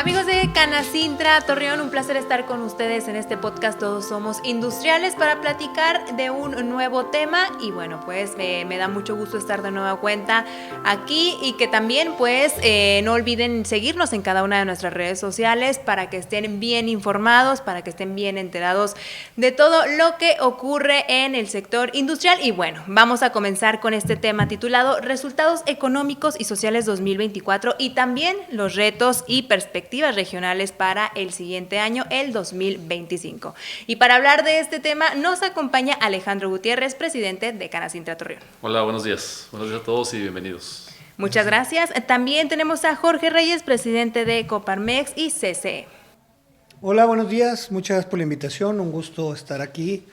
Amigos de Canacintra Torreón, un placer estar con ustedes en este podcast Todos Somos Industriales para platicar de un nuevo tema y bueno, pues me da mucho gusto estar de nueva cuenta aquí y que también pues no olviden seguirnos en cada una de nuestras redes sociales para que estén bien informados, para que estén bien enterados de todo lo que ocurre en el sector industrial y bueno, vamos a comenzar con este tema titulado Resultados Económicos y Sociales 2024 y también los retos y perspectivas regionales para el siguiente año, el 2025. Y para hablar de este tema nos acompaña Alejandro Gutiérrez, presidente de Canacintra Torreón. Hola, buenos días. Buenos días a todos y bienvenidos. Muchas gracias. También tenemos a Jorge Reyes, presidente de Coparmex y CCE. Hola, buenos días. Muchas gracias por la invitación. Un gusto estar aquí.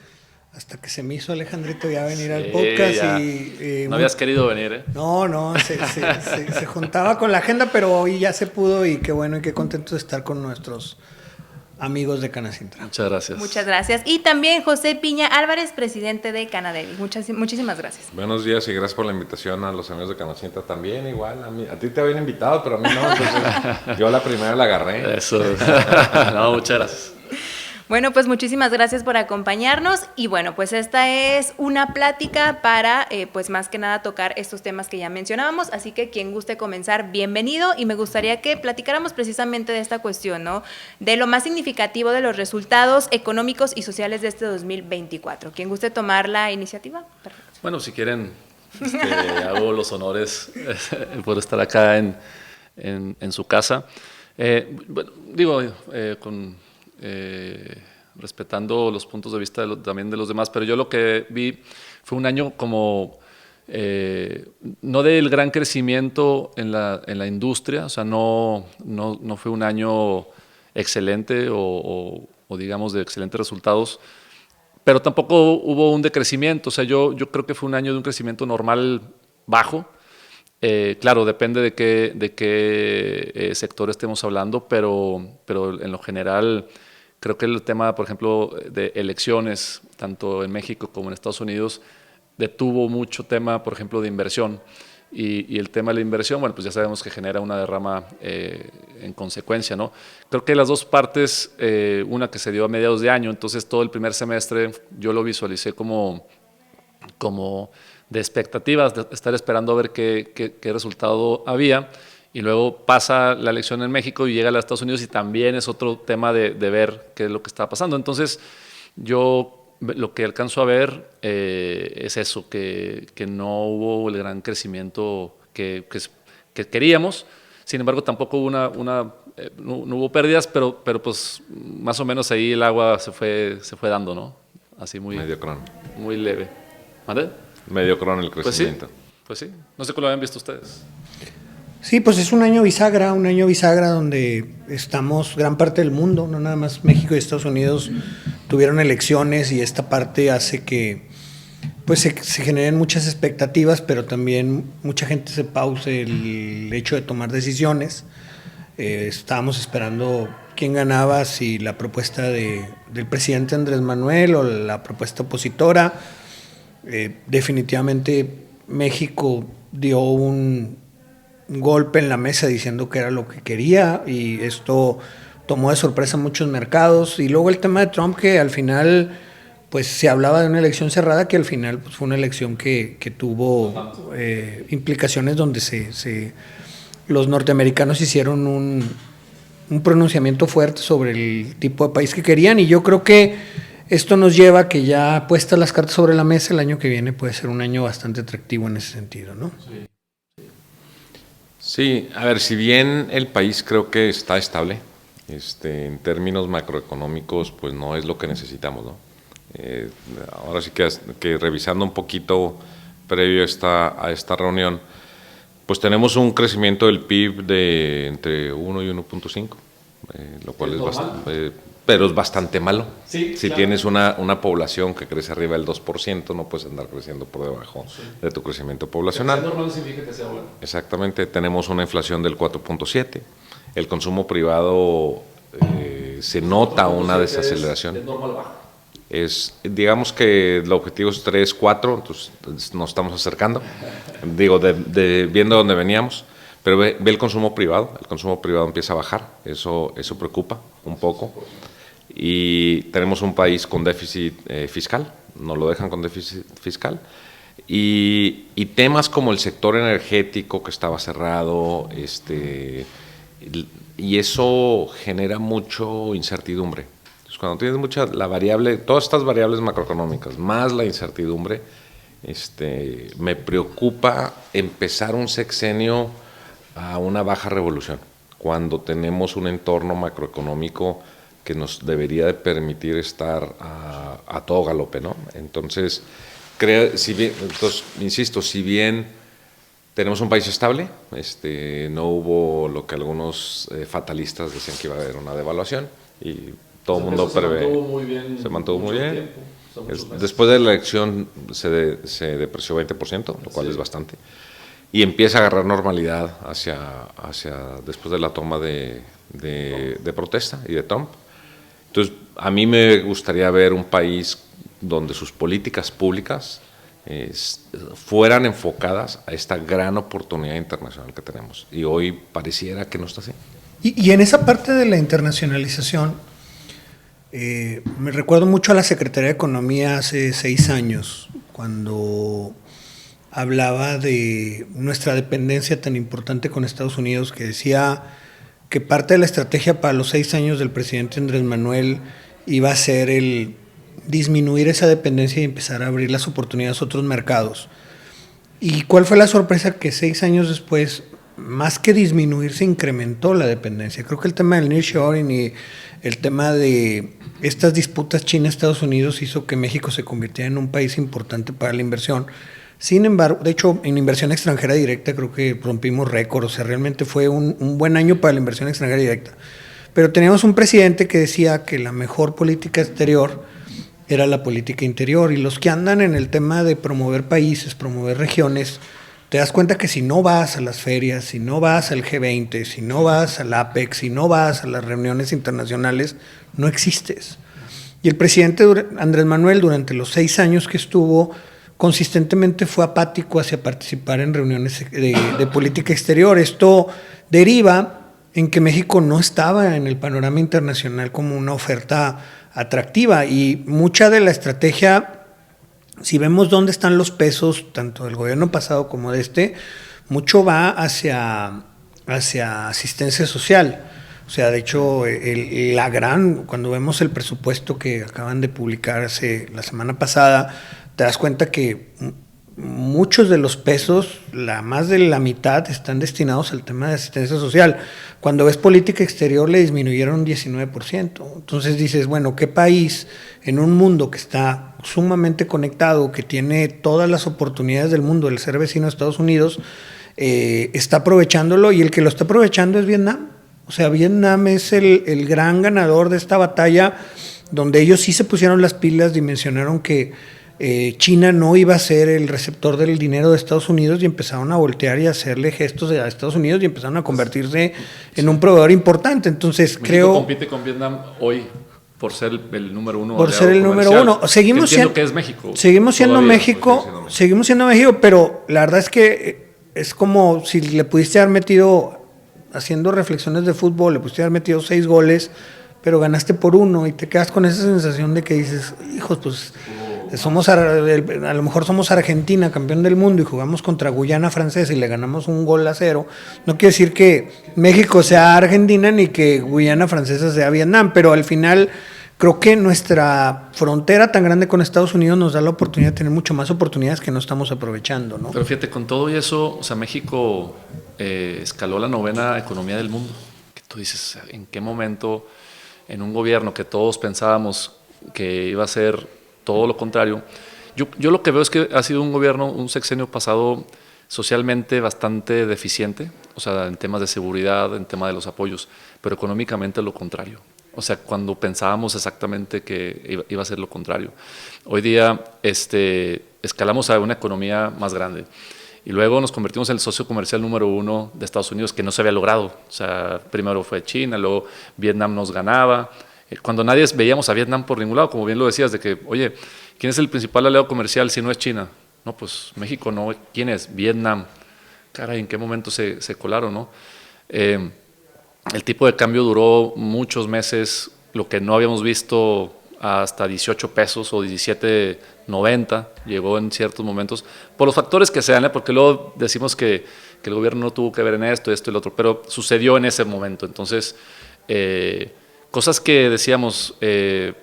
Hasta que se me hizo, Alejandrito, ya venir al podcast. Y, no habías querido venir, ¿eh? No, se juntaba con la agenda, pero hoy ya se pudo y qué bueno y qué contento de estar con nuestros amigos de Canacintra. Muchas gracias. Muchas gracias. Y también José Piña Álvarez, presidente de Canadevi. Muchísimas gracias. Buenos días y gracias por la invitación a los amigos de Canacintra también. Igual, a ti te habían invitado, pero a mí no. Entonces, yo la primera la agarré. Eso. No, muchas gracias. Bueno, pues muchísimas gracias por acompañarnos y bueno, pues esta es una plática para, pues más que nada tocar estos temas que ya mencionábamos, así que quien guste comenzar, bienvenido y me gustaría que platicáramos precisamente de esta cuestión, ¿no? De lo más significativo de los resultados económicos y sociales de este 2024. ¿Quién guste tomar la iniciativa? Perfecto. Bueno, si quieren, hago los honores por estar acá en su casa. Bueno, digo, respetando los puntos de vista también de los demás, pero yo lo que vi fue un año como no del gran crecimiento en la industria, o sea, no fue un año excelente o digamos de excelentes resultados, pero tampoco hubo un decrecimiento, o sea, yo creo que fue un año de un crecimiento normal bajo. Claro, depende de qué sector estemos hablando, pero en lo general creo que el tema, por ejemplo, de elecciones, tanto en México como en Estados Unidos, detuvo mucho tema, por ejemplo, de inversión. Y el tema de la inversión, bueno, pues ya sabemos que genera una derrama en consecuencia, ¿no? Creo que las dos partes, una que se dio a mediados de año, entonces todo el primer semestre yo lo visualicé como de expectativas, de estar esperando a ver qué resultado había. Y luego pasa la elección en México y llega a los Estados Unidos y también es otro tema de ver qué es lo que está pasando. Entonces, yo lo que alcanzo a ver es eso, que no hubo el gran crecimiento que queríamos. Sin embargo, tampoco hubo no hubo pérdidas, pero pues más o menos ahí el agua se fue dando, ¿no? Así mediocrón. Muy leve. ¿Vale? Mediocrón el crecimiento. Pues sí. No sé cómo lo habían visto ustedes. Sí, pues es un año bisagra donde estamos gran parte del mundo, no nada más México y Estados Unidos tuvieron elecciones y esta parte hace que pues se generen muchas expectativas, pero también mucha gente se pause el hecho de tomar decisiones. Estábamos esperando quién ganaba, si la propuesta del presidente Andrés Manuel o la propuesta opositora. Definitivamente México dio un golpe en la mesa diciendo que era lo que quería y esto tomó de sorpresa muchos mercados y luego el tema de Trump que al final pues se hablaba de una elección cerrada que al final pues, fue una elección que tuvo implicaciones donde los norteamericanos hicieron un pronunciamiento fuerte sobre el tipo de país que querían y yo creo que esto nos lleva a que ya puestas las cartas sobre la mesa el año que viene puede ser un año bastante atractivo en ese sentido, ¿no? Sí, a ver, si bien el país creo que está estable, en términos macroeconómicos, pues no es lo que necesitamos, ¿no? Ahora sí que revisando un poquito previo a esta reunión, pues tenemos un crecimiento del PIB de entre 1 y 1.5, lo cual es bastante, pero es bastante malo. Sí, si claro. Tienes una población que crece arriba del 2%, no puedes andar creciendo por debajo de tu crecimiento poblacional. Que sea normal significa que sea bueno. Exactamente, tenemos una inflación del 4.7%, el consumo privado se nota una desaceleración. Es normal bajo. Digamos que el objetivo es 3, 4, entonces nos estamos acercando, digo, viendo dónde veníamos. Pero ve el consumo privado empieza a bajar, eso preocupa un poco. Y tenemos un país con déficit fiscal, nos lo dejan con déficit fiscal. Y temas como el sector energético que estaba cerrado, y eso genera mucho incertidumbre. Entonces, cuando tienes la variable, todas estas variables macroeconómicas, más la incertidumbre, me preocupa empezar un sexenio a una baja revolución, cuando tenemos un entorno macroeconómico que nos debería de permitir estar a todo galope, ¿no? Entonces, insisto, si bien tenemos un país estable, no hubo lo que algunos fatalistas decían que iba a haber una devaluación, y todo el mundo prevé. Se mantuvo muy bien. Después de la elección se depreció 20%, lo cual es bastante, y empieza a agarrar normalidad hacia después de la toma de protesta y de Trump. Entonces, a mí me gustaría ver un país donde sus políticas públicas fueran enfocadas a esta gran oportunidad internacional que tenemos, y hoy pareciera que no está así. Y en esa parte de la internacionalización, me recuerdo mucho a la Secretaría de Economía hace 6 años, cuando hablaba de nuestra dependencia tan importante con Estados Unidos, que decía que parte de la estrategia para los 6 años del presidente Andrés Manuel iba a ser el disminuir esa dependencia y empezar a abrir las oportunidades a otros mercados. ¿Y cuál fue la sorpresa? Que 6 años después, más que disminuir, se incrementó la dependencia. Creo que el tema del nearshoring y el tema de estas disputas China-Estados Unidos hizo que México se convirtiera en un país importante para la inversión. Sin embargo, de hecho, en inversión extranjera directa creo que rompimos récord, o sea, realmente fue un buen año para la inversión extranjera directa. Pero teníamos un presidente que decía que la mejor política exterior era la política interior, y los que andan en el tema de promover países, promover regiones, te das cuenta que si no vas a las ferias, si no vas al G20, si no vas al APEC, si no vas a las reuniones internacionales, no existes. Y el presidente Andrés Manuel, durante los 6 años que estuvo, consistentemente fue apático hacia participar en reuniones de política exterior. Esto deriva en que México no estaba en el panorama internacional como una oferta atractiva, y mucha de la estrategia, si vemos dónde están los pesos, tanto del gobierno pasado como de mucho va hacia asistencia social. O sea, de hecho, cuando vemos el presupuesto que acaban de publicar la semana pasada, te das cuenta que muchos de los pesos, más de la mitad, están destinados al tema de asistencia social. Cuando ves política exterior, le disminuyeron un 19%. Entonces dices, bueno, ¿qué país en un mundo que está sumamente conectado, que tiene todas las oportunidades del mundo, el ser vecino de Estados Unidos, está aprovechándolo? Y el que lo está aprovechando es Vietnam. O sea, Vietnam es el gran ganador de esta batalla, donde ellos sí se pusieron las pilas, dimensionaron que China no iba a ser el receptor del dinero de Estados Unidos, y empezaron a voltear y a hacerle gestos a Estados Unidos, y empezaron a convertirse en un proveedor importante. Entonces México compite con Vietnam hoy por ser el número uno. Por ser el número uno. Seguimos siendo que es México. Seguimos siendo México, pero la verdad es que es como si le pudiste haber metido, haciendo reflexiones de fútbol, le pudiste haber metido 6 goles, pero ganaste por 1, y te quedas con esa sensación de que dices, hijos, pues a lo mejor somos Argentina, campeón del mundo, y jugamos contra Guyana Francesa y le ganamos 1-0. No quiere decir que México sea Argentina ni que Guyana Francesa sea Vietnam, pero al final creo que nuestra frontera tan grande con Estados Unidos nos da la oportunidad de tener mucho más oportunidades que no estamos aprovechando, ¿no? Pero fíjate, con todo y eso, o sea, México escaló la 9ª economía del mundo. Que tú dices, ¿en qué momento en un gobierno que todos pensábamos que iba a ser todo lo contrario? Yo lo que veo es que ha sido un sexenio pasado socialmente bastante deficiente, o sea, en temas de seguridad, en temas de los apoyos, pero económicamente lo contrario. O sea, cuando pensábamos exactamente que iba a ser lo contrario. Hoy día escalamos a una economía más grande, y luego nos convertimos en el socio comercial número 1 de Estados Unidos, que no se había logrado. O sea, primero fue China, luego Vietnam nos ganaba. Cuando nadie veíamos a Vietnam por ningún lado, como bien lo decías, de que, oye, ¿quién es el principal aliado comercial si no es China? No, pues México no. ¿Quién es? Vietnam. caray, ¿en qué momento se colaron, no? El tipo de cambio duró muchos meses, lo que no habíamos visto hasta 18 pesos o 17.90, llegó en ciertos momentos, por los factores que sean, porque luego decimos que el gobierno no tuvo que ver en esto y el otro, pero sucedió en ese momento. Entonces, cosas que decíamos, qué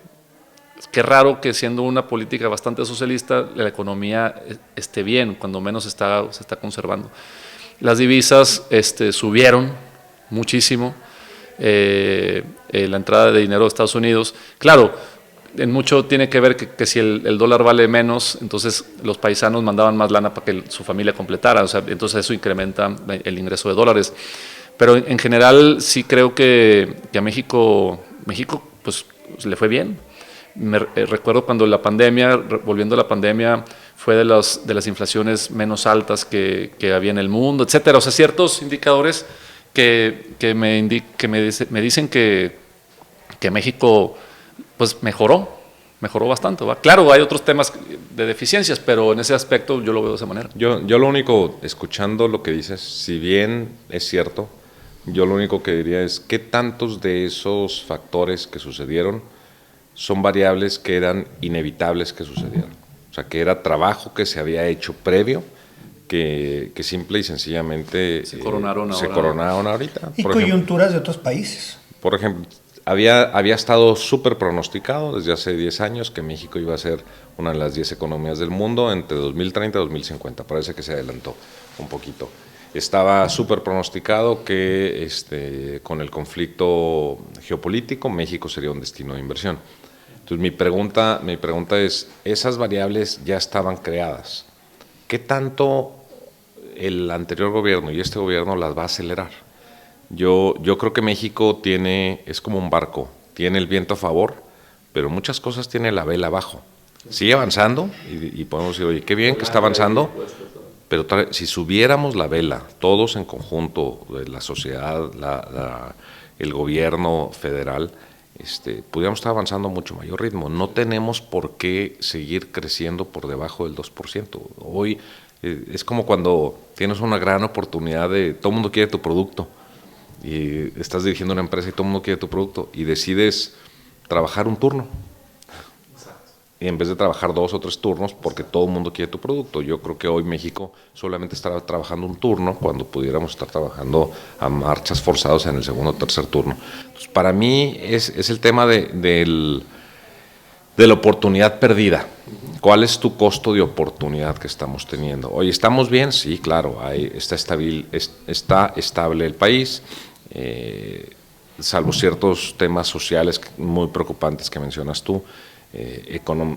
raro que siendo una política bastante socialista, la economía esté bien, cuando menos se está conservando. Las divisas subieron muchísimo, la entrada de dinero de Estados Unidos. Claro, en mucho tiene que ver que si el dólar vale menos, entonces los paisanos mandaban más lana para que su familia completara, o sea, entonces eso incrementa el ingreso de dólares. Pero en general sí creo que a México pues le fue bien. Recuerdo cuando volviendo a la pandemia, fue de las inflaciones menos altas que había en el mundo, etcétera. O sea, ciertos indicadores que me dicen que México pues mejoró bastante, ¿va? Claro, hay otros temas de deficiencias, pero en ese aspecto yo lo veo de esa manera. Yo lo único, escuchando lo que dices, si bien es cierto, yo lo único que diría es qué tantos de esos factores que sucedieron son variables que eran inevitables que sucedieran. O sea, que era trabajo que se había hecho previo, que simple y sencillamente se coronaron ahorita. Y coyunturas de otros países. Por ejemplo, había estado súper pronosticado desde hace 10 años que México iba a ser una de las 10 economías del mundo entre 2030 y 2050. Parece que se adelantó un poquito. Estaba súper pronosticado que con el conflicto geopolítico México sería un destino de inversión. Entonces mi pregunta es, esas variables ya estaban creadas. ¿Qué tanto el anterior gobierno y este gobierno las va a acelerar? Yo creo que México es como un barco, tiene el viento a favor, pero muchas cosas tiene la vela abajo. Sigue avanzando y podemos decir, oye, qué bien que está avanzando, pero si subiéramos la vela, todos en conjunto, la sociedad, el gobierno federal, pudiéramos estar avanzando a mucho mayor ritmo. No tenemos por qué seguir creciendo por debajo del 2%. Hoy es como cuando tienes una gran oportunidad todo el mundo quiere tu producto y estás dirigiendo una empresa y todo el mundo quiere tu producto y decides trabajar un turno. Y en vez de trabajar 2 o 3 turnos porque todo el mundo quiere tu producto. Yo creo que hoy México solamente estará trabajando un turno cuando pudiéramos estar trabajando a marchas forzadas en el segundo o tercer turno. Entonces, para mí es el tema de la oportunidad perdida. ¿Cuál es tu costo de oportunidad que estamos teniendo? Oye, ¿estamos bien? Sí, claro, está estable el país, salvo ciertos temas sociales muy preocupantes que mencionas tú.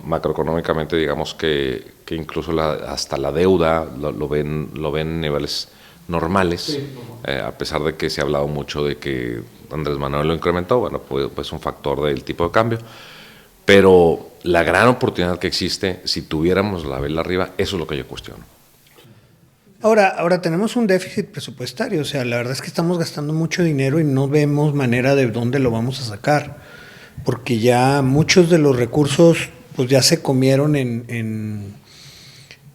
Macroeconómicamente digamos que incluso hasta la deuda lo ven en niveles normales, sí, a pesar de que se ha hablado mucho de que Andrés Manuel lo incrementó, bueno, pues un factor del tipo de cambio, pero la gran oportunidad que existe, si tuviéramos la vela arriba, eso es lo que yo cuestiono. Ahora tenemos un déficit presupuestario, o sea, la verdad es que estamos gastando mucho dinero y no vemos manera de dónde lo vamos a sacar. Porque ya muchos de los recursos pues ya se comieron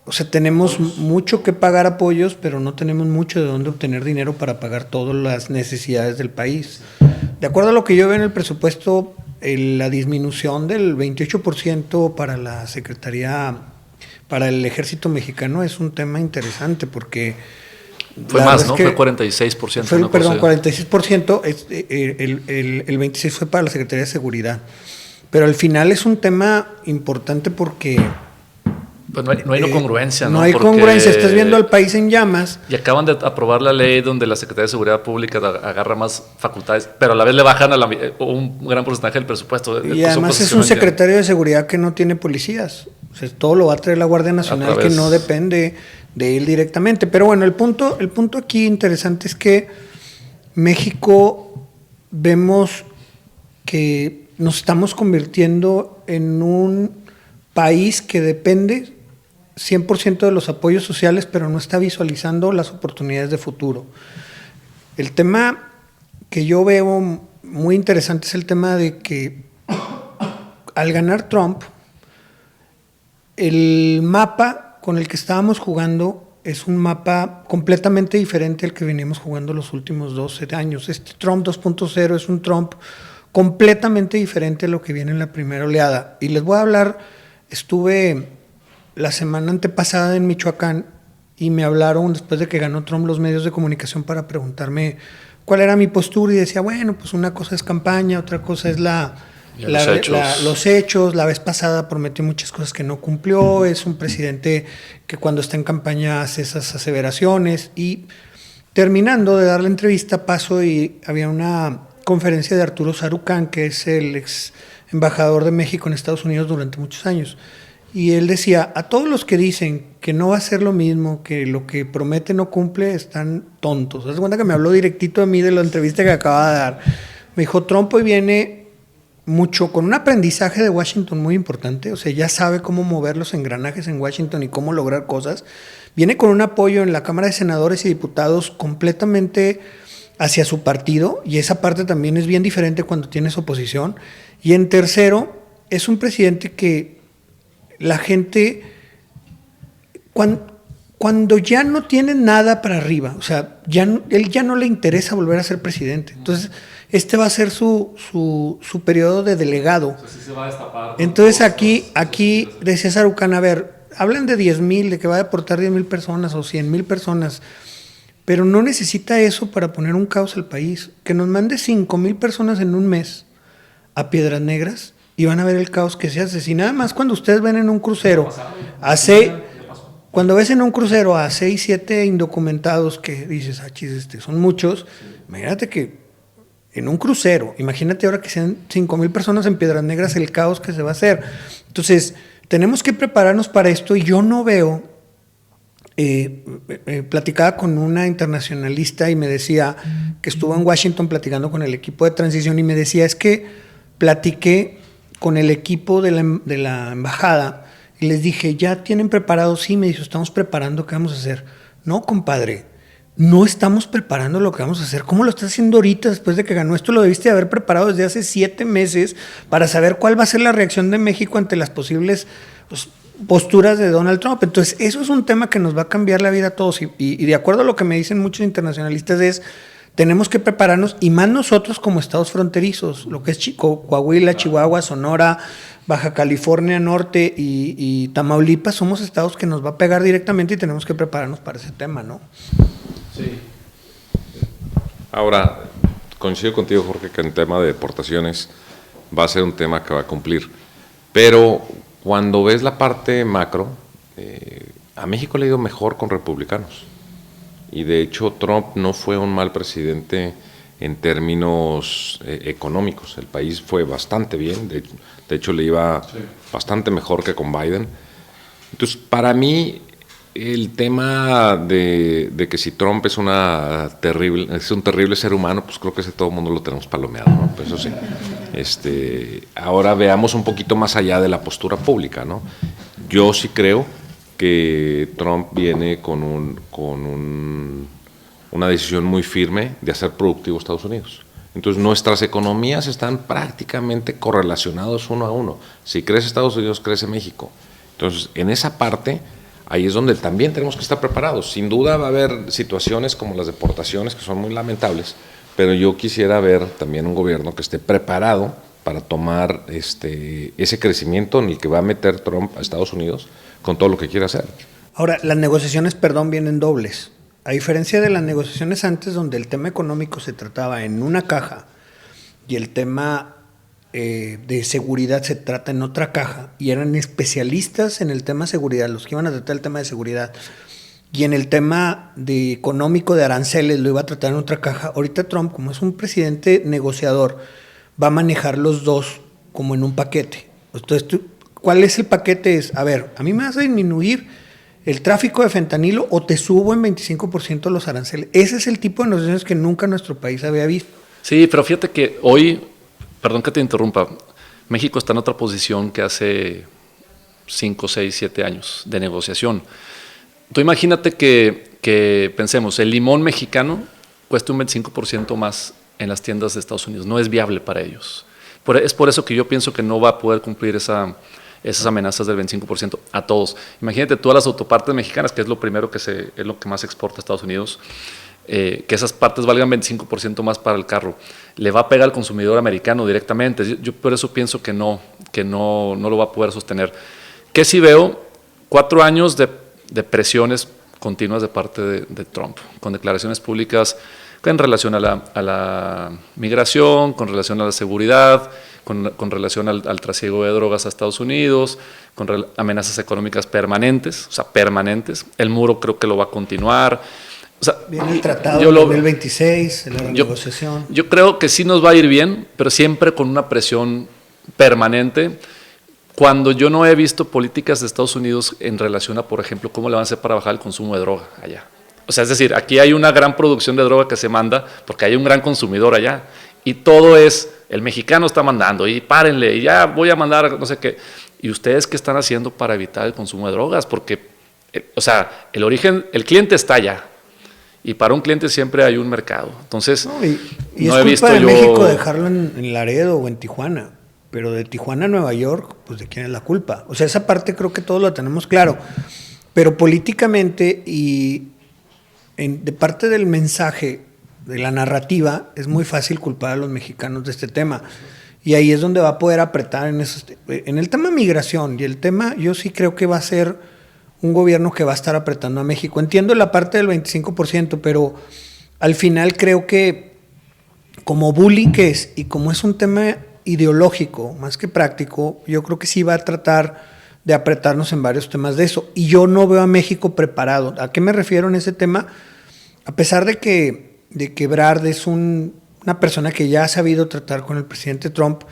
o sea, tenemos mucho que pagar apoyos, pero no tenemos mucho de dónde obtener dinero para pagar todas las necesidades del país. De acuerdo a lo que yo veo en el presupuesto, la disminución del 28% para la Secretaría, para el Ejército Mexicano es un tema interesante porque... Fue más, ¿no? Fue 46%. Perdón, 46%, el 26% fue para la Secretaría de Seguridad. Pero al final es un tema importante porque... Pues no hay congruencia, ¿no? No hay congruencia, estás viendo al país en llamas. Y acaban de aprobar la ley donde la Secretaría de Seguridad Pública agarra más facultades, pero a la vez le bajan un gran porcentaje del presupuesto. Y además es un secretario de Seguridad que no tiene policías. O sea, todo lo va a traer la Guardia Nacional, que no depende de él directamente. Pero bueno, el punto aquí interesante es que México vemos que nos estamos convirtiendo en un país que depende 100% de los apoyos sociales, pero no está visualizando las oportunidades de futuro. El tema que yo veo muy interesante es el tema de que al ganar Trump, el mapa con el que estábamos jugando es un mapa completamente diferente al que venimos jugando los últimos 12 años. Este Trump 2.0 es un Trump completamente diferente a lo que viene en la primera oleada. Y les voy a hablar, estuve la semana antepasada en Michoacán y me hablaron después de que ganó Trump los medios de comunicación para preguntarme cuál era mi postura y decía, bueno, pues una cosa es campaña, otra cosa es los hechos. La vez pasada prometió muchas cosas que no cumplió, es un presidente que cuando está en campaña hace esas aseveraciones. Y terminando de dar la entrevista paso y había una conferencia de Arturo Sarucán, que es el ex embajador de México en Estados Unidos durante muchos años, y él decía, a todos los que dicen que no va a ser lo mismo, que lo que promete no cumple, están tontos. ¿Te das cuenta que me habló directito a mí de la entrevista que acaba de dar? Me dijo, Trump hoy viene mucho con un aprendizaje de Washington muy importante, o sea, ya sabe cómo mover los engranajes en Washington y cómo lograr cosas. Viene con un apoyo en la Cámara de Senadores y Diputados completamente hacia su partido, y esa parte también es bien diferente cuando tienes oposición. Y en tercero, es un presidente que la gente, cuando ya no tiene nada para arriba, o sea, él ya no le interesa volver a ser presidente. Entonces, este va a ser su periodo de delegado. O sea, sí se va a destapar. Entonces, aquí decía Sarucán, a ver, hablan de 10,000, de que va a deportar 10,000 personas o 100,000 personas, pero no necesita eso para poner un caos al país. Que nos mande 5,000 personas en un mes a Piedras Negras y van a ver el caos que se hace. Si nada más cuando ustedes ven en un crucero, cuando ves en un crucero a 6, 7 indocumentados que dices, chis, son muchos, imagínate que en un crucero, imagínate ahora que sean 5,000 personas en Piedras Negras, el caos que se va a hacer. Entonces, tenemos que prepararnos para esto y yo no veo, platicaba con una internacionalista y me decía que estuvo en Washington platicando con el equipo de transición y me decía, es que platiqué con el equipo de la embajada y les dije, ¿ya tienen preparado? Sí, me dijo, estamos preparando, ¿qué vamos a hacer? No, compadre, no estamos preparando lo que vamos a hacer. ¿Cómo lo estás haciendo ahorita después de que ganó? Esto lo debiste haber preparado desde hace 7 meses para saber cuál va a ser la reacción de México ante las posibles posturas de Donald Trump. Entonces, eso es un tema que nos va a cambiar la vida a todos y de acuerdo a lo que me dicen muchos internacionalistas tenemos que prepararnos, y más nosotros como estados fronterizos, lo que es Coahuila, Chihuahua, Sonora, Baja California Norte y Tamaulipas, somos estados que nos va a pegar directamente y tenemos que prepararnos para ese tema, ¿no? Sí. Ahora, coincido contigo, Jorge, que en tema de deportaciones va a ser un tema que va a cumplir, pero cuando ves la parte macro, a México le ha ido mejor con republicanos. Y de hecho Trump no fue un mal presidente en términos económicos. El país fue bastante bien, de hecho le iba bastante mejor que con Biden. Entonces, para mí, el tema de que si Trump es un terrible ser humano, pues creo que ese todo el mundo lo tenemos palomeado, ¿no? Pues eso sí. Ahora veamos un poquito más allá de la postura pública, ¿no? Yo sí creo que Trump viene con una decisión muy firme de hacer productivo Estados Unidos. Entonces, nuestras economías están prácticamente correlacionados uno a uno. Si crece Estados Unidos, crece México. Entonces, en esa parte, ahí es donde también tenemos que estar preparados. Sin duda va a haber situaciones como las deportaciones, que son muy lamentables, pero yo quisiera ver también un gobierno que esté preparado para tomar ese crecimiento en el que va a meter Trump a Estados Unidos con todo lo que quiere hacer. Ahora, las negociaciones, vienen dobles. A diferencia de las negociaciones antes, donde el tema económico se trataba en una caja y el tema de seguridad se trata en otra caja, y eran especialistas en el tema seguridad, los que iban a tratar el tema de seguridad, y en el tema económico de aranceles lo iba a tratar en otra caja. Ahorita Trump, como es un presidente negociador, va a manejar los dos como en un paquete. Entonces, ¿cuál es el paquete? A ver, a mí me vas a disminuir el tráfico de fentanilo o te subo en 25% los aranceles. Ese es el tipo de negociaciones que nunca nuestro país había visto. Sí, pero fíjate que hoy, perdón que te interrumpa, México está en otra posición que hace 5, 6, 7 años de negociación. Tú imagínate que pensemos, el limón mexicano cuesta un 25% más en las tiendas de Estados Unidos. No es viable para ellos. Es por eso que yo pienso que no va a poder cumplir esa esas amenazas del 25% a todos. Imagínate todas las autopartes mexicanas, que es lo primero es lo que más exporta a Estados Unidos, que esas partes valgan 25% más para el carro. Le va a pegar al consumidor americano directamente. Yo por eso pienso que no lo va a poder sostener. Que sí veo 4 años de presiones continuas de parte de Trump, con declaraciones públicas en relación a la migración, con relación a la seguridad, con relación al trasiego de drogas a Estados Unidos, con amenazas económicas permanentes, o sea, permanentes. El muro creo que lo va a continuar. O sea, viene el tratado en 2026, la renegociación. Yo creo que sí nos va a ir bien, pero siempre con una presión permanente. Cuando yo no he visto políticas de Estados Unidos en relación a, por ejemplo, cómo le van a hacer para bajar el consumo de droga allá. O sea, es decir, aquí hay una gran producción de droga que se manda porque hay un gran consumidor allá. Y todo es, el mexicano está mandando, y párenle, y ya voy a mandar no sé qué. ¿Y ustedes qué están haciendo para evitar el consumo de drogas? Porque, o sea, el cliente está allá. Y para un cliente siempre hay un mercado. Entonces, no he visto de México dejarlo en Laredo o en Tijuana. Pero de Tijuana a Nueva York, pues ¿de quién es la culpa? O sea, esa parte creo que todos lo tenemos claro. Pero políticamente y de parte del mensaje, de la narrativa, es muy fácil culpar a los mexicanos de este tema. Y ahí es donde va a poder apretar en el tema migración. Y el tema, yo sí creo que va a ser un gobierno que va a estar apretando a México. Entiendo la parte del 25%, pero al final creo que como bullying que es, y como es un tema ideológico más que práctico, yo creo que sí va a tratar de apretarnos en varios temas de eso. Y yo no veo a México preparado. ¿A qué me refiero en ese tema? A pesar de que Ebrard es una persona que ya ha sabido tratar con el presidente Trump,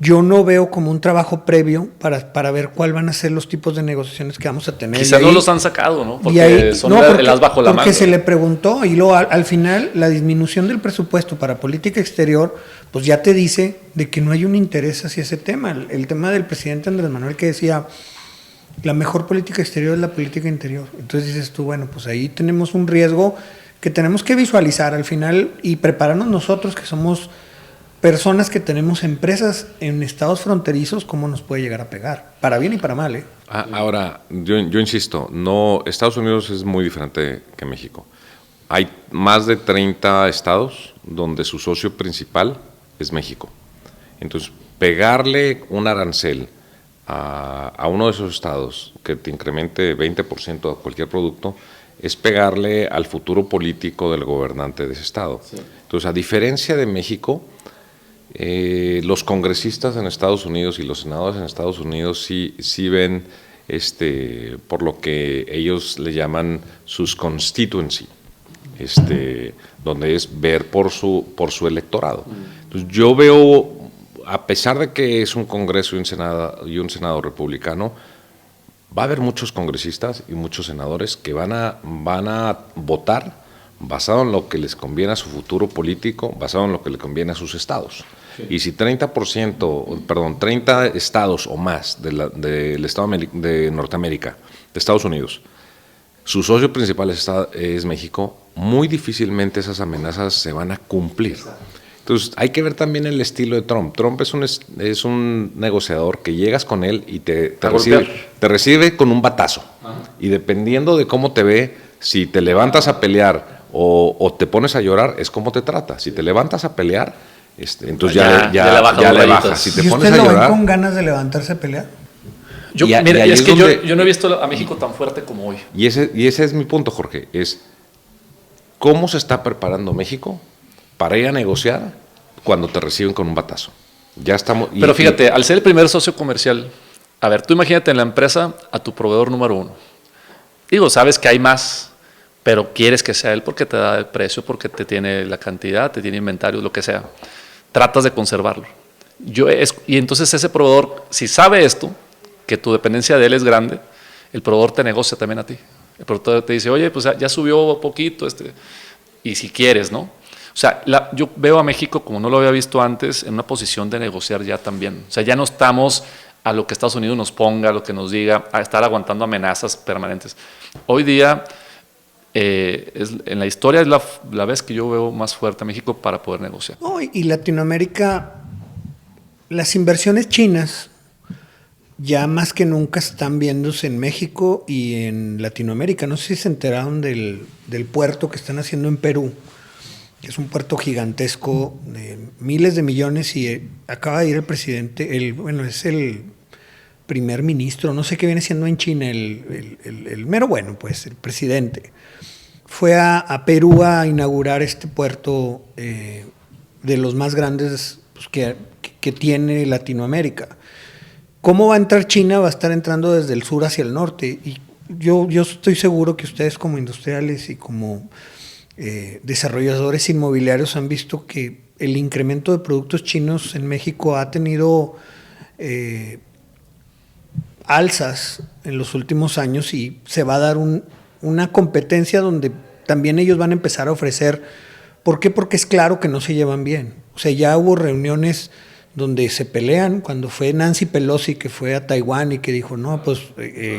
yo no veo como un trabajo previo para ver cuál van a ser los tipos de negociaciones que vamos a tener. Quizás no los han sacado, ¿no? Porque son el as bajo la manga. Porque se le preguntó y luego al final la disminución del presupuesto para política exterior, pues ya te dice de que no hay un interés hacia ese tema. El tema del presidente Andrés Manuel que decía, la mejor política exterior es la política interior. Entonces dices tú, bueno, pues ahí tenemos un riesgo que tenemos que visualizar al final y prepararnos nosotros que somos personas que tenemos empresas en estados fronterizos, cómo nos puede llegar a pegar, para bien y para mal, ¿eh? Ahora, yo insisto, Estados Unidos es muy diferente que México. Hay más de 30 estados donde su socio principal es México. Entonces, pegarle un arancel a uno de esos estados que te incremente 20% a cualquier producto es pegarle al futuro político del gobernante de ese estado. Sí. Entonces, a diferencia de México, los congresistas en Estados Unidos y los senadores en Estados Unidos sí ven por lo que ellos le llaman sus constituency, donde es ver por su electorado. Entonces, yo veo, a pesar de que es un Congreso y un Senado republicano, va a haber muchos congresistas y muchos senadores que van a votar basado en lo que les conviene a su futuro político, basado en lo que le conviene a sus estados. Sí. Y si 30 estados o más del estado de Norteamérica, de Estados Unidos, su socio principal es México, muy difícilmente esas amenazas se van a cumplir. Entonces, hay que ver también el estilo de Trump. Trump es un negociador que llegas con él y te recibe con un batazo. Ajá. Y dependiendo de cómo te ve, si te levantas a pelear o te pones a llorar, es como te trata. Si te levantas a pelear, entonces ya le bajas. Si te ¿Y pones usted a lo llorar, ven con ganas de levantarse a pelear? Yo no he visto a México tan fuerte como hoy. Y ese es mi punto, Jorge, es cómo se está preparando México para ir a negociar cuando te reciben con un batazo. Ya estamos. Pero fíjate, al ser el primer socio comercial, a ver, tú imagínate en la empresa a tu proveedor número 1. Digo, sabes que hay más, pero quieres que sea él porque te da el precio, porque te tiene la cantidad, te tiene inventarios, lo que sea. Tratas de conservarlo. Y entonces ese proveedor, si sabe esto, que tu dependencia de él es grande, el proveedor te negocia también a ti. El proveedor te dice, oye, pues ya subió poquito, y si quieres, ¿no? O sea, yo veo a México, como no lo había visto antes, en una posición de negociar ya también. O sea, ya no estamos a lo que Estados Unidos nos ponga, a lo que nos diga, a estar aguantando amenazas permanentes. Hoy día, en la historia es la vez que yo veo más fuerte a México para poder negociar. No, y Latinoamérica, las inversiones chinas ya más que nunca están viéndose en México y en Latinoamérica. No sé si se enteraron del puerto que están haciendo en Perú, que es un puerto gigantesco de miles de millones, y acaba de ir el presidente, es el primer ministro, no sé qué viene siendo en China, el mero bueno, pues, el presidente. Fue a Perú a inaugurar este puerto de los más grandes, pues, que tiene Latinoamérica. ¿Cómo va a entrar China? Va a estar entrando desde el sur hacia el norte. Y yo estoy seguro que ustedes como industriales y como desarrolladores inmobiliarios han visto que el incremento de productos chinos en México ha tenido alzas en los últimos años, y se va a dar una competencia donde también ellos van a empezar a ofrecer. ¿Por qué? Porque es claro que no se llevan bien. O sea, ya hubo reuniones donde se pelean, cuando fue Nancy Pelosi, que fue a Taiwán y que dijo, no, pues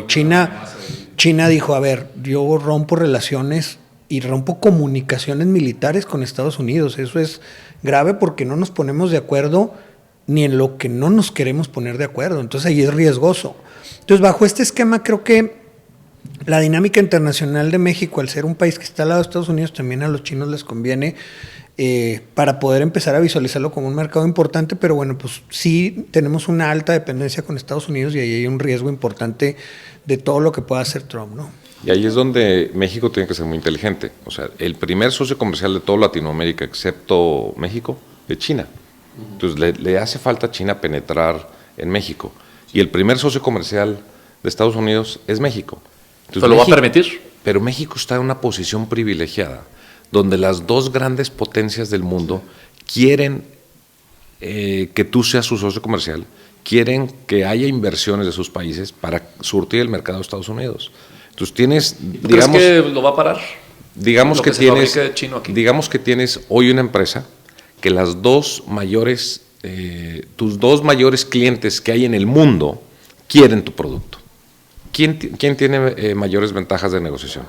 China dijo, a ver, yo rompo relaciones y rompo comunicaciones militares con Estados Unidos. Eso es grave porque no nos ponemos de acuerdo ni en lo que no nos queremos poner de acuerdo. Entonces ahí es riesgoso. Entonces, bajo este esquema, creo que la dinámica internacional de México, al ser un país que está al lado de Estados Unidos, también a los chinos les conviene para poder empezar a visualizarlo como un mercado importante, pero bueno, pues sí tenemos una alta dependencia con Estados Unidos y ahí hay un riesgo importante de todo lo que pueda hacer Trump, ¿no? Y ahí es donde México tiene que ser muy inteligente. O sea, el primer socio comercial de toda Latinoamérica, excepto México, es China. Entonces le hace falta a China penetrar en México. Y el primer socio comercial de Estados Unidos es México. Entonces, ¿Pero lo va a permitir? Pero México está en una posición privilegiada, donde las dos grandes potencias del mundo quieren que tú seas su socio comercial, quieren que haya inversiones de sus países para surtir el mercado de Estados Unidos. Entonces tienes, digamos, ¿crees que lo va a parar? Digamos que tienes, chino aquí. Digamos que tienes hoy una empresa que las dos mayores, tus dos mayores clientes que hay en el mundo quieren tu producto. ¿Quién tiene mayores ventajas de negociación?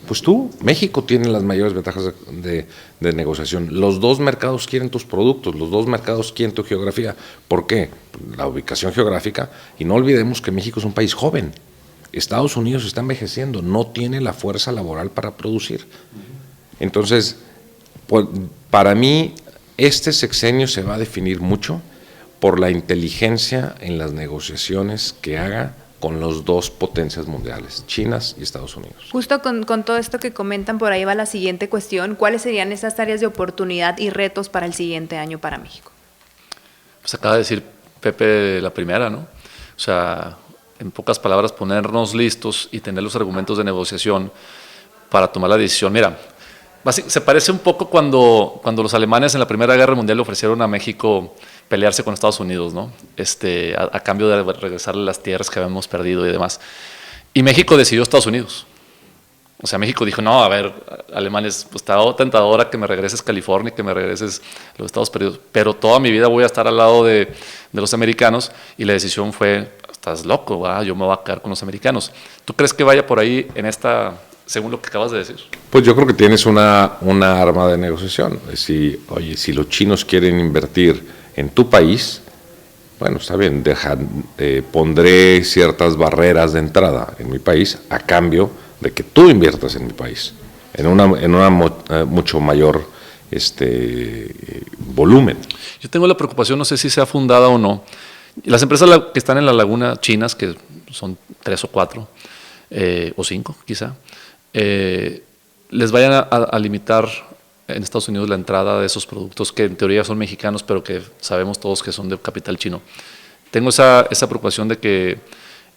Pues tú. México tiene las mayores ventajas de negociación. Los dos mercados quieren tus productos, los dos mercados quieren tu geografía. ¿Por qué? La ubicación geográfica, y no olvidemos que México es un país joven. Estados Unidos está envejeciendo, no tiene la fuerza laboral para producir. Entonces, pues, para mí, este sexenio se va a definir mucho por la inteligencia en las negociaciones que haga con las dos potencias mundiales, China y Estados Unidos. Justo con todo esto que comentan, por ahí va la siguiente cuestión. ¿Cuáles serían esas áreas de oportunidad y retos para el siguiente año para México? Pues acaba de decir Pepe la primera, ¿no? O sea, en pocas palabras, ponernos listos y tener los argumentos de negociación para tomar la decisión. Mira, se parece un poco cuando los alemanes en la Primera Guerra Mundial le ofrecieron a México pelearse con Estados Unidos, ¿no? A cambio de regresarle las tierras que habíamos perdido y demás. Y México decidió Estados Unidos. O sea, México dijo, no, a ver, alemanes, pues está tentadora que me regreses California, que me regreses los Estados perdidos, pero toda mi vida voy a estar al lado de los americanos, y la decisión fue, estás loco, ¿va? Yo me voy a quedar con los americanos. ¿Tú crees que vaya por ahí según lo que acabas de decir? Pues yo creo que tienes una arma de negociación. Oye, si los chinos quieren invertir en tu país, bueno, está bien, pondré ciertas barreras de entrada en mi país a cambio de que tú inviertas en mi país, en una mucho mayor volumen. Yo tengo la preocupación, no sé si sea fundada o no. Las empresas que están en la laguna chinas, que son 3 o 4, o 5 quizá, les vayan a limitar en Estados Unidos la entrada de esos productos que en teoría son mexicanos, pero que sabemos todos que son de capital chino. Tengo esa preocupación de que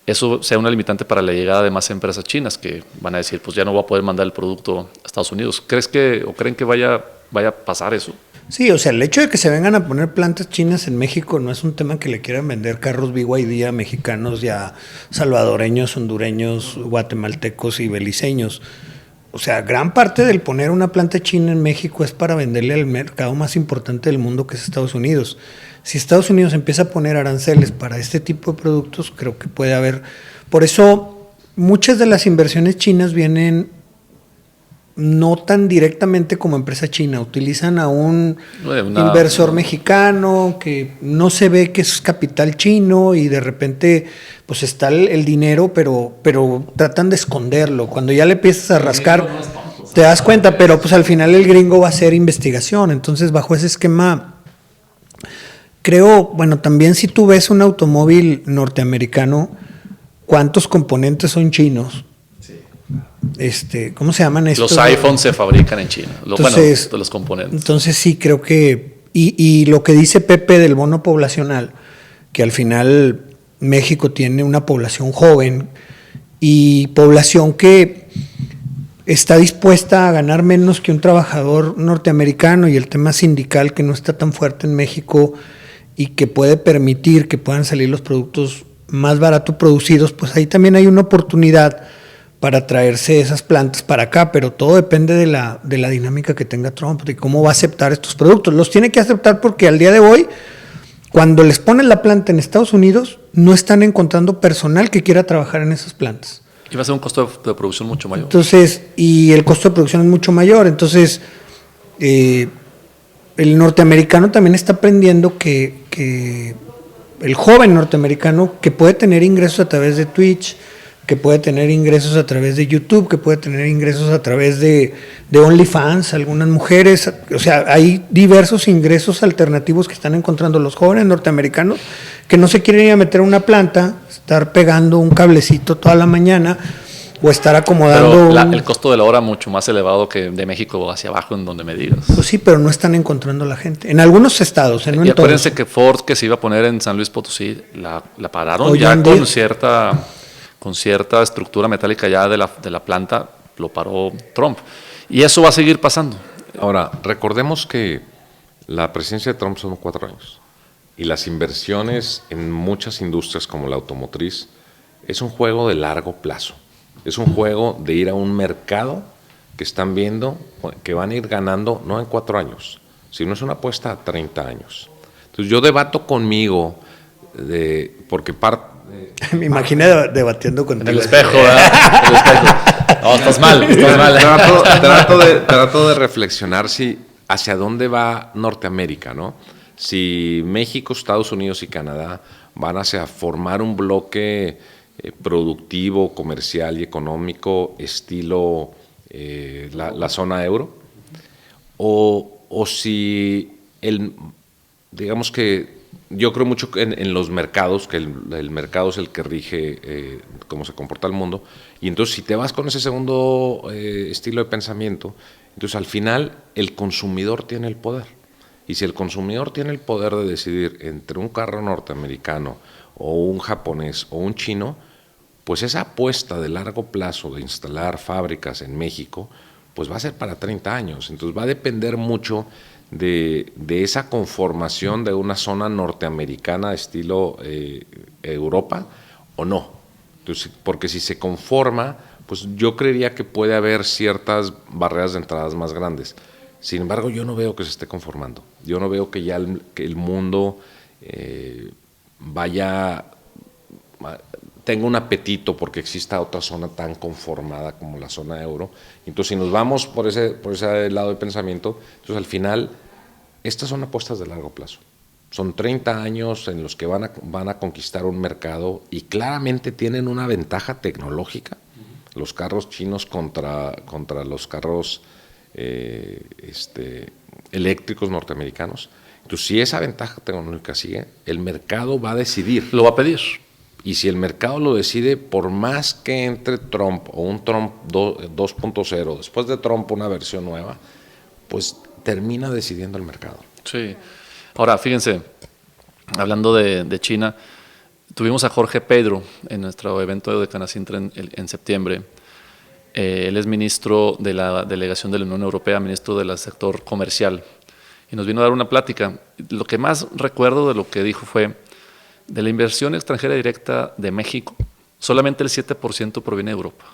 eso sea una limitante para la llegada de más empresas chinas que van a decir, pues ya no voy a poder mandar el producto a Estados Unidos. ¿Creen que vaya a pasar eso? Sí, o sea, el hecho de que se vengan a poner plantas chinas en México no es un tema que le quieran vender carros BYD a mexicanos y a salvadoreños, hondureños, guatemaltecos y beliceños. O sea, gran parte del poner una planta china en México es para venderle al mercado más importante del mundo, que es Estados Unidos. Si Estados Unidos empieza a poner aranceles para este tipo de productos, creo que puede haber. Por eso, muchas de las inversiones chinas vienen no tan directamente como empresa china. Utilizan a un inversor mexicano que no se ve que es capital chino y de repente pues está el dinero, pero tratan de esconderlo. Cuando ya le empiezas a rascar, te das cuenta, pero pues al final el gringo va a hacer investigación. Entonces, bajo ese esquema, creo, bueno, también si tú ves un automóvil norteamericano, ¿cuántos componentes son chinos? ¿Cómo se llaman estos? Los iPhones se fabrican en China, entonces, los componentes. Entonces sí, creo que, y lo que dice Pepe del bono poblacional, que al final México tiene una población joven y población que está dispuesta a ganar menos que un trabajador norteamericano, y el tema sindical que no está tan fuerte en México y que puede permitir que puedan salir los productos más barato producidos, pues ahí también hay una oportunidad para traerse esas plantas para acá, pero todo depende de la dinámica que tenga Trump, de cómo va a aceptar estos productos. Los tiene que aceptar porque al día de hoy, cuando les ponen la planta en Estados Unidos, no están encontrando personal que quiera trabajar en esas plantas. Y va a ser un costo de producción mucho mayor. Entonces, y el costo de producción es mucho mayor. Entonces, el norteamericano también está aprendiendo que el joven norteamericano que puede tener ingresos a través de Twitch, que puede tener ingresos a través de YouTube, que puede tener ingresos a través de OnlyFans, algunas mujeres, o sea, hay diversos ingresos alternativos que están encontrando los jóvenes norteamericanos que no se quieren ir a meter a una planta, estar pegando un cablecito toda la mañana o estar acomodando... Pero el costo de la hora mucho más elevado que de México hacia abajo, en donde me digas. Pues sí, pero no están encontrando la gente. En algunos estados, no en y acuérdense todos. Que Ford, que se iba a poner en San Luis Potosí, la pararon Hoy ya en con día. cierta estructura metálica ya de la planta, lo paró Trump. Y eso va a seguir pasando. Ahora, recordemos que la presidencia de Trump son 4 años y las inversiones en muchas industrias como la automotriz es un juego de largo plazo. Es un juego de ir a un mercado que están viendo que van a ir ganando no en 4 años, sino es una apuesta a 30 años. Entonces yo debato conmigo, porque Me imaginé debatiendo contigo. En el espejo, ¿verdad? En el espejo. No, estás mal. Trato de reflexionar hacia dónde va Norteamérica, ¿no? Si México, Estados Unidos y Canadá van hacia formar un bloque productivo, comercial y económico estilo la zona euro, o si digamos que yo creo mucho en los mercados, que el mercado es el que rige cómo se comporta el mundo, y entonces si te vas con ese segundo estilo de pensamiento, entonces al final el consumidor tiene el poder, y si el consumidor tiene el poder de decidir entre un carro norteamericano o un japonés o un chino, pues esa apuesta de largo plazo de instalar fábricas en México, pues va a ser para 30 años, entonces va a depender mucho de esa conformación de una zona norteamericana estilo Europa o no. Entonces, porque si se conforma, pues yo creería que puede haber ciertas barreras de entradas más grandes. Sin embargo, yo no veo que se esté conformando. Yo no veo que ya que el mundo tenga un apetito porque exista otra zona tan conformada como la zona euro. Entonces, si nos vamos por ese lado de pensamiento, entonces al final, estas son apuestas de largo plazo. Son 30 años en los que van a conquistar un mercado y claramente tienen una ventaja tecnológica, los carros chinos contra los carros eléctricos norteamericanos. Entonces, si esa ventaja tecnológica sigue, el mercado va a decidir. Lo va a pedir. Y si el mercado lo decide, por más que entre Trump o un Trump 2.0, después de Trump una versión nueva, pues termina decidiendo el mercado. Sí. Ahora, fíjense, hablando de China, tuvimos a Jorge Pedro en nuestro evento de Canacintra en septiembre. Él es ministro de la delegación de la Unión Europea, ministro del sector comercial, y nos vino a dar una plática. Lo que más recuerdo de lo que dijo fue: de la inversión extranjera directa de México, solamente el 7% proviene de Europa.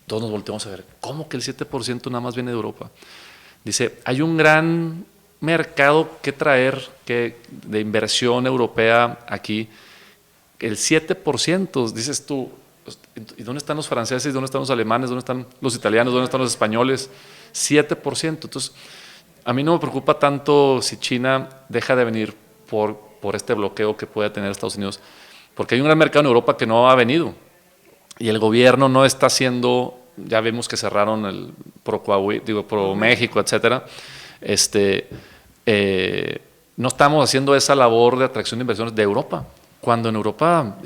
Todos nos volteamos a ver, ¿cómo que el 7% nada más viene de Europa? Dice, hay un gran mercado que traer de inversión europea aquí. El 7%, dices tú, ¿y dónde están los franceses? ¿Dónde están los alemanes? ¿Dónde están los italianos? ¿Dónde están los españoles? 7%. Entonces, a mí no me preocupa tanto si China deja de venir por este bloqueo que puede tener Estados Unidos, porque hay un gran mercado en Europa que no ha venido y el gobierno no está haciendo, ya vemos que cerraron el pro México, etcétera. No estamos haciendo esa labor de atracción de inversiones de Europa, cuando en Europa,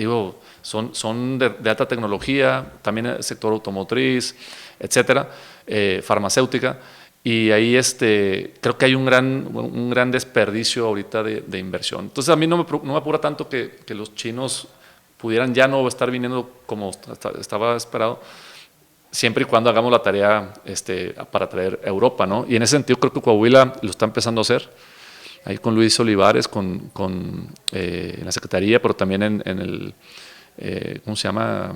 son de alta tecnología, también el sector automotriz, etcétera, farmacéutica, y ahí creo que hay un gran desperdicio ahorita de inversión. Entonces a mí no me apura tanto que los chinos pudieran ya no estar viniendo como estaba esperado, siempre y cuando hagamos la tarea para traer a Europa, ¿no? Y en ese sentido creo que Coahuila lo está empezando a hacer, ahí con Luis Olivares, en la Secretaría, pero también en el, ¿cómo se llama?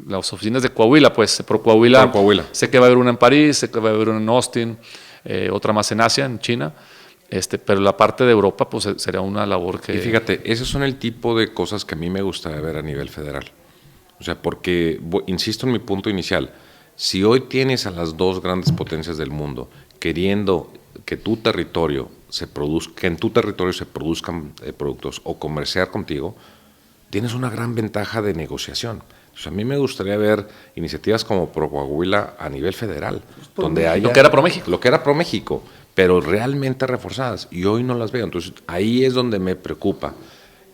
Las oficinas de Coahuila, pues, por Coahuila. Sé que va a haber una en París, sé que va a haber una en Austin, otra más en Asia, en China, pero la parte de Europa, pues, sería una labor que... Y fíjate, esos son el tipo de cosas que a mí me gustaría ver a nivel federal. O sea, porque, insisto en mi punto inicial, si hoy tienes a las dos grandes potencias del mundo queriendo que en tu territorio se produzcan productos o comerciar contigo, tienes una gran ventaja de negociación. O sea, a mí me gustaría ver iniciativas como Pro Coahuila a nivel federal, donde haya lo que era Pro México. Lo que era Pro México, pero realmente reforzadas, y hoy no las veo. Entonces, ahí es donde me preocupa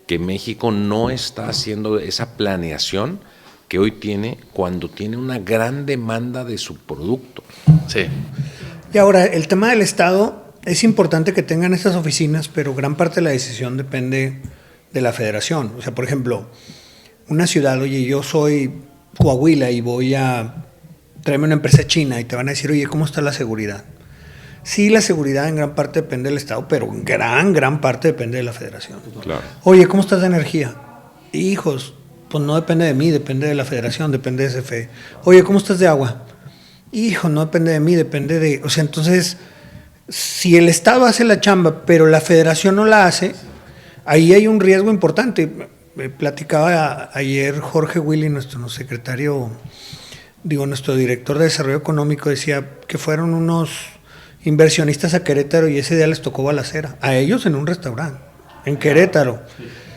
que México no está haciendo esa planeación que hoy tiene cuando tiene una gran demanda de su producto. Sí. Y ahora, el tema del Estado, es importante que tengan estas oficinas, pero gran parte de la decisión depende de la federación. O sea, por ejemplo, una ciudad, oye, yo soy Coahuila y voy a traerme una empresa china y te van a decir, oye, ¿cómo está la seguridad? Sí, la seguridad en gran parte depende del Estado, pero en gran parte depende de la federación. Claro. Oye, ¿cómo estás de energía? Hijos, pues no depende de mí, depende de la federación, depende de CFE. Oye, ¿cómo estás de agua? Hijo, no depende de mí, depende de... O sea, entonces, si el Estado hace la chamba, pero la federación no la hace, ahí hay un riesgo importante. Platicaba ayer Jorge Willy, nuestro director de Desarrollo Económico, decía que fueron unos inversionistas a Querétaro y ese día les tocó balacera. A ellos en un restaurante, en Querétaro.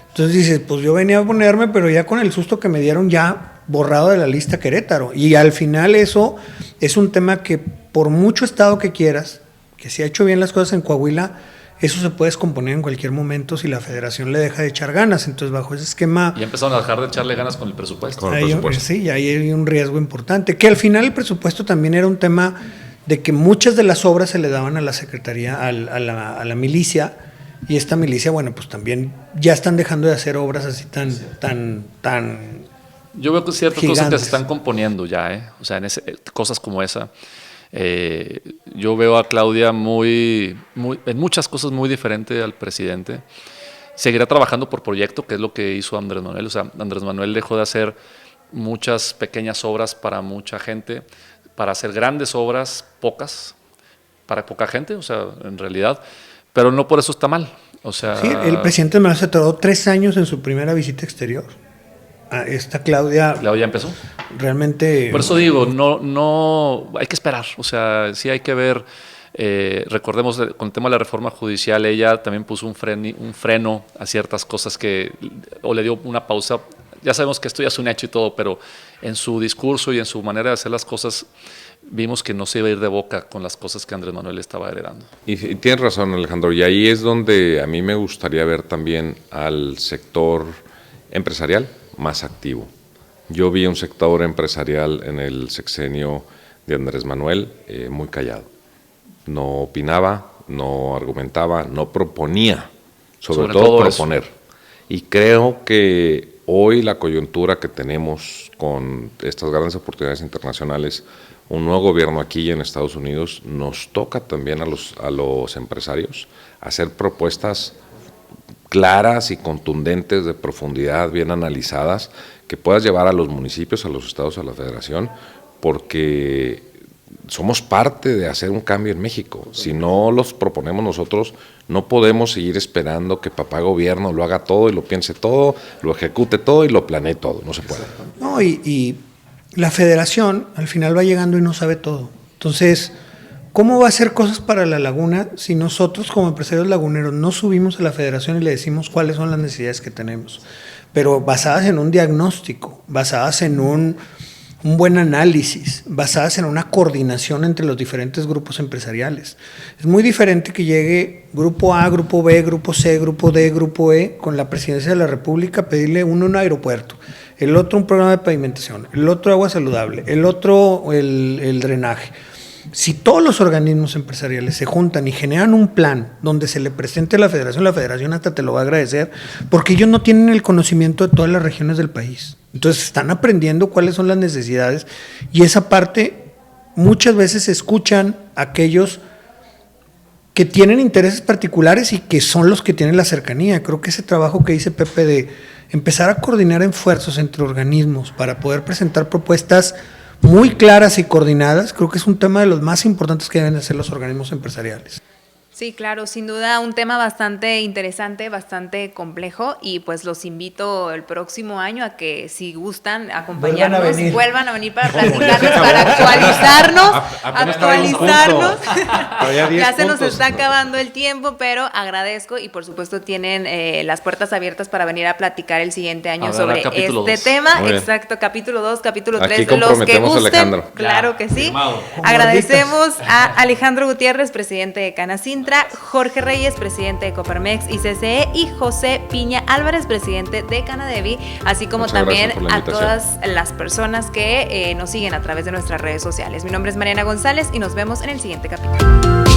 Entonces dices, pues yo venía a ponerme, pero ya con el susto que me dieron ya borrado de la lista Querétaro. Y al final eso es un tema que por mucho estado que quieras, que se ha hecho bien las cosas en Coahuila, eso se puede descomponer en cualquier momento si la federación le deja de echar ganas. Entonces, bajo ese esquema... Y empezaron a dejar de echarle ganas con el presupuesto. Sí, ahí hay un riesgo importante. Que al final el presupuesto también era un tema de que muchas de las obras se le daban a la Secretaría, a la milicia, y esta milicia, bueno, pues también ya están dejando de hacer obras así tan Yo veo que ciertas gigantes. cosas que se están componiendo ya, o sea, cosas como esa. Yo veo a Claudia en muchas cosas muy diferente al presidente. Seguirá trabajando por proyecto, que es lo que hizo Andrés Manuel. O sea, Andrés Manuel dejó de hacer muchas pequeñas obras para mucha gente, para hacer grandes obras, pocas, para poca gente, o sea, en realidad. Pero no por eso está mal. O sea, sí, el presidente Manuel se tardó 3 años en su primera visita exterior. Esta Claudia empezó. Realmente. Por eso digo, no hay que esperar. O sea, sí hay que ver. Recordemos con el tema de la reforma judicial, ella también puso un freno a ciertas cosas o le dio una pausa. Ya sabemos que esto ya es un hecho y todo, pero en su discurso y en su manera de hacer las cosas vimos que no se iba a ir de boca con las cosas que Andrés Manuel estaba heredando. Y tienes razón, Alejandro, y ahí es donde a mí me gustaría ver también al sector empresarial más activo. Yo vi un sector empresarial en el sexenio de Andrés Manuel muy callado. No opinaba, no argumentaba, no proponía, sobre todo proponer. Eso. Y creo que hoy la coyuntura que tenemos con estas grandes oportunidades internacionales, un nuevo gobierno aquí en Estados Unidos, nos toca también a los empresarios hacer propuestas claras y contundentes, de profundidad, bien analizadas, que puedas llevar a los municipios, a los estados, a la federación, porque somos parte de hacer un cambio en México. Si no los proponemos nosotros, no podemos seguir esperando que papá gobierno lo haga todo y lo piense todo, lo ejecute todo y lo planee todo. No se puede. No, y la federación al final va llegando y no sabe todo. Entonces, ¿cómo va a hacer cosas para la laguna si nosotros como empresarios laguneros no subimos a la federación y le decimos cuáles son las necesidades que tenemos? Pero basadas en un diagnóstico, basadas en un buen análisis, basadas en una coordinación entre los diferentes grupos empresariales. Es muy diferente que llegue grupo A, grupo B, grupo C, grupo D, grupo E, con la presidencia de la República, pedirle uno un aeropuerto, el otro un programa de pavimentación, el otro agua saludable, el otro el drenaje. Si todos los organismos empresariales se juntan y generan un plan donde se le presente a la federación hasta te lo va a agradecer, porque ellos no tienen el conocimiento de todas las regiones del país. Entonces están aprendiendo cuáles son las necesidades y esa parte muchas veces escuchan a aquellos que tienen intereses particulares y que son los que tienen la cercanía. Creo que ese trabajo que dice Pepe de empezar a coordinar esfuerzos entre organismos para poder presentar propuestas muy claras y coordinadas, creo que es un tema de los más importantes que deben hacer los organismos empresariales. Sí, claro, sin duda un tema bastante interesante, bastante complejo y pues los invito el próximo año a que si gustan acompañarnos, vuelvan a venir para platicarles, para actualizarnos. Ya se nos está acabando el tiempo, pero agradezco y por supuesto tienen las puertas abiertas para venir a platicar el siguiente año sobre este tema. Exacto, capítulo 2, capítulo 3, de los que gusten. Claro que sí. Agradecemos a Alejandro Gutiérrez, presidente de Canacintra, Jorge Reyes, presidente de Coparmex y CCE, y José Piña Álvarez, presidente de Canadevi, así como muchas también a todas las personas que nos siguen a través de nuestras redes sociales. Mi nombre es Mariana González y nos vemos en el siguiente capítulo.